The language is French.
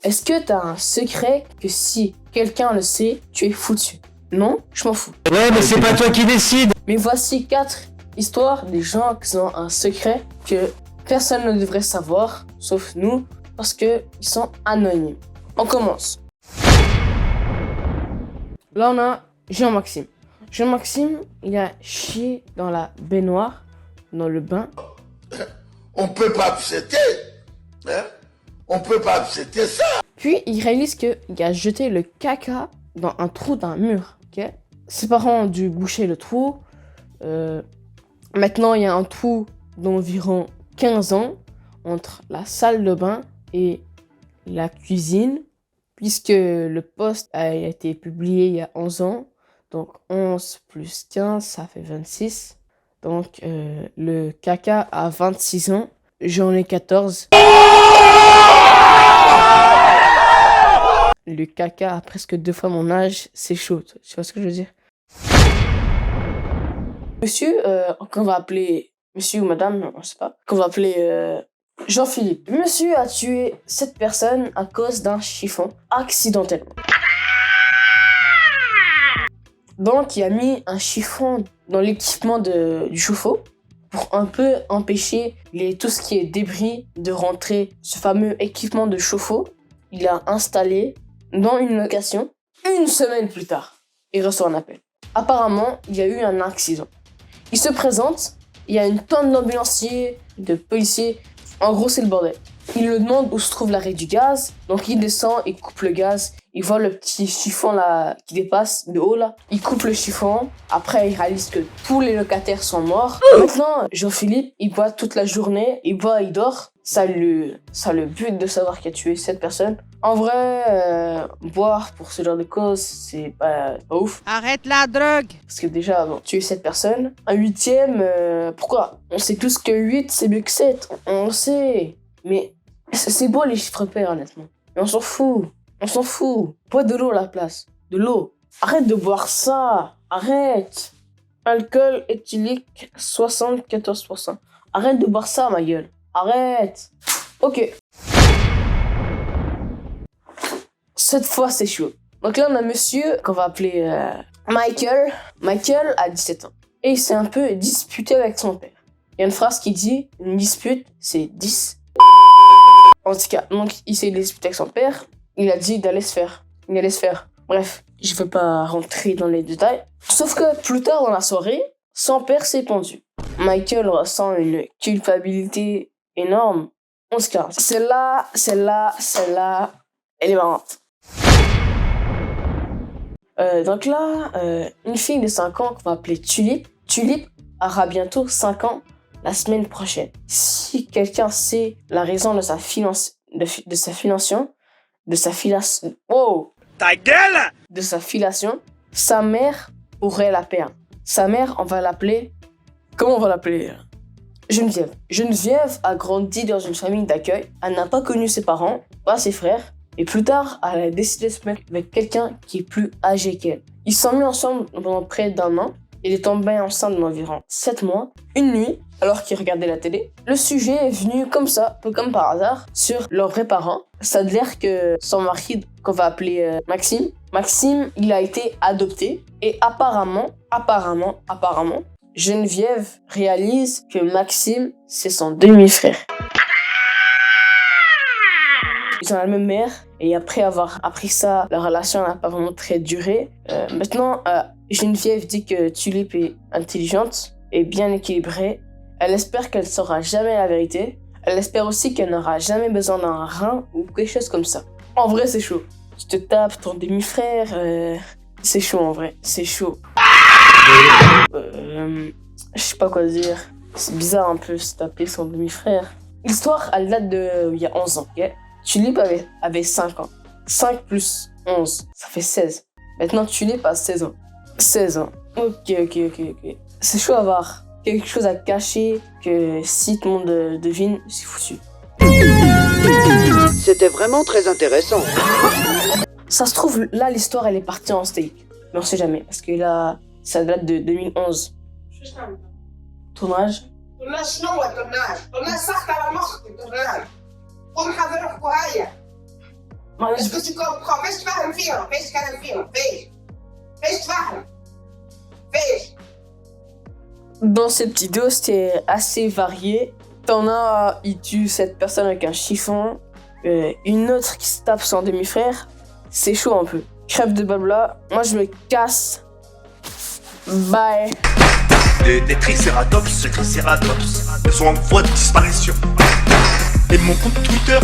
Est-ce que t'as un secret que si quelqu'un le sait, tu es foutu? Non, je m'en fous. Ouais, mais c'est pas toi qui décide. Mais voici 4 histoires des gens qui ont un secret que personne ne devrait savoir, sauf nous, parce qu'ils sont anonymes. On commence. Là, on a Jean-Maxime. Jean-Maxime, il a chié dans la baignoire, dans le bain. On peut pas accepter, hein? On peut pas accepter ça. Puis, il réalise qu'il a jeté le caca dans un trou d'un mur. Okay? Ses parents ont dû boucher le trou. Maintenant, il y a un trou d'environ 15 ans entre la salle de bain et la cuisine, puisque le post a été publié il y a 11 ans. Donc 11 plus 15, ça fait 26. Donc le caca a 26 ans, j'en ai 14. Le caca a presque 2 fois mon âge, c'est chaud, tu vois ce que je veux dire? Monsieur, qu'on va appeler monsieur ou madame, on sait pas, qu'on va appeler Jean-Philippe. Monsieur a tué cette personne à cause d'un chiffon, accidentellement. Donc, il a mis un chiffon dans l'équipement du chauffe-eau pour un peu empêcher tout ce qui est débris de rentrer. Ce fameux équipement de chauffe-eau, il l'a installé dans une location. Une semaine plus tard, il reçoit un appel. Apparemment, il y a eu un accident. Il se présente, il y a une tonne d'ambulanciers, de policiers. En gros, c'est le bordel. Il lui demande où se trouve l'arrêt du gaz. Donc, il descend, il coupe le gaz. Il voit le petit chiffon là qui dépasse de haut là. Il coupe le chiffon. Après, il réalise que tous les locataires sont morts. Maintenant, Jean-Philippe, il boit toute la journée. Il boit, il dort. Ça le bute de savoir qu'il a tué cette personne. En vrai, boire pour ce genre de cause, c'est pas ouf. Arrête la drogue! Parce que déjà, bon, tuer cette personne. Un 8e, pourquoi? On sait tous que 8, c'est mieux que 7. On le sait. Mais c'est beau les chiffres pairs, honnêtement. Mais on s'en fout. On s'en fout. Bois de l'eau à la place. De l'eau. Arrête de boire ça. Arrête. Alcool éthylique, 74%. Arrête de boire ça, ma gueule. Arrête. Ok. Cette fois, c'est chaud. Donc là, on a monsieur qu'on va appeler Michael. Michael a 17 ans. Et il s'est un peu disputé avec son père. Il y a une phrase qui dit, une dispute, c'est 10. En tout cas, donc il s'est disputé avec son père. Il a dit d'aller se faire. Il allait se faire. Bref, je veux pas rentrer dans les détails. Sauf que plus tard dans la soirée, son père s'est pendu. Michael ressent une culpabilité énorme. On se casse. Celle-là, elle est marrante. Donc là, une fille de 5 ans qu'on va appeler Tulip. Tulip aura bientôt 5 ans la semaine prochaine. Si quelqu'un sait la raison de sa filiation, sa mère pourrait la perdre. Sa mère, on va l'appeler... Comment on va l'appeler? Geneviève. Geneviève a grandi dans une famille d'accueil. Elle n'a pas connu ses parents, pas ses frères. Et plus tard, elle a décidé de se mettre avec quelqu'un qui est plus âgé qu'elle. Ils sont mis ensemble pendant près d'1 an. Il est tombé enceinte d'environ 7 mois. Une nuit, alors qu'ils regardaient la télé, le sujet est venu comme ça, peu comme par hasard, sur leurs vrais parents. Ça a l'air que son mari, qu'on va appeler Maxime, il a été adopté. Et apparemment, Geneviève réalise que Maxime, c'est son demi-frère. Ils ont la même mère, et après avoir appris ça, la relation n'a pas vraiment très duré. Maintenant, Geneviève dit que Tulip est intelligente et bien équilibrée. Elle espère qu'elle ne saura jamais la vérité. Elle espère aussi qu'elle n'aura jamais besoin d'un rein ou quelque chose comme ça. En vrai, c'est chaud. Tu te tapes ton demi-frère, c'est chaud en vrai, c'est chaud. Je sais pas quoi dire. C'est bizarre un peu se taper son demi-frère. L'histoire, elle date de il y a 11 ans, ok? Tulip avait 5 ans. 5 plus 11, ça fait 16. Maintenant, Tulip a 16 ans. 16 ans. Ok. C'est chaud à avoir quelque chose à cacher que si tout le monde devine, c'est foutu. C'était vraiment très intéressant. Ça se trouve, là, l'histoire, elle est partie en steak. Mais on sait jamais, parce que là, ça date de 2011. Tournage. شنو هو التورناج؟ التورناج سقط على مخك التورناج. قوم حضر حكوا هيا. Est-ce que tu comprends? Fais fahren, Führer. Fais keinen Führer. Fais fahren. Fais. Dans cette vidéo, c'était assez varié. T'en as, il tue cette personne avec un chiffon. Une autre qui se tape son demi-frère. C'est chaud un peu. Crève de blabla. Moi, je me casse. Bye. Des tricératops, ce tricératops, ils sont en voie de disparition. Et mon compte Twitter,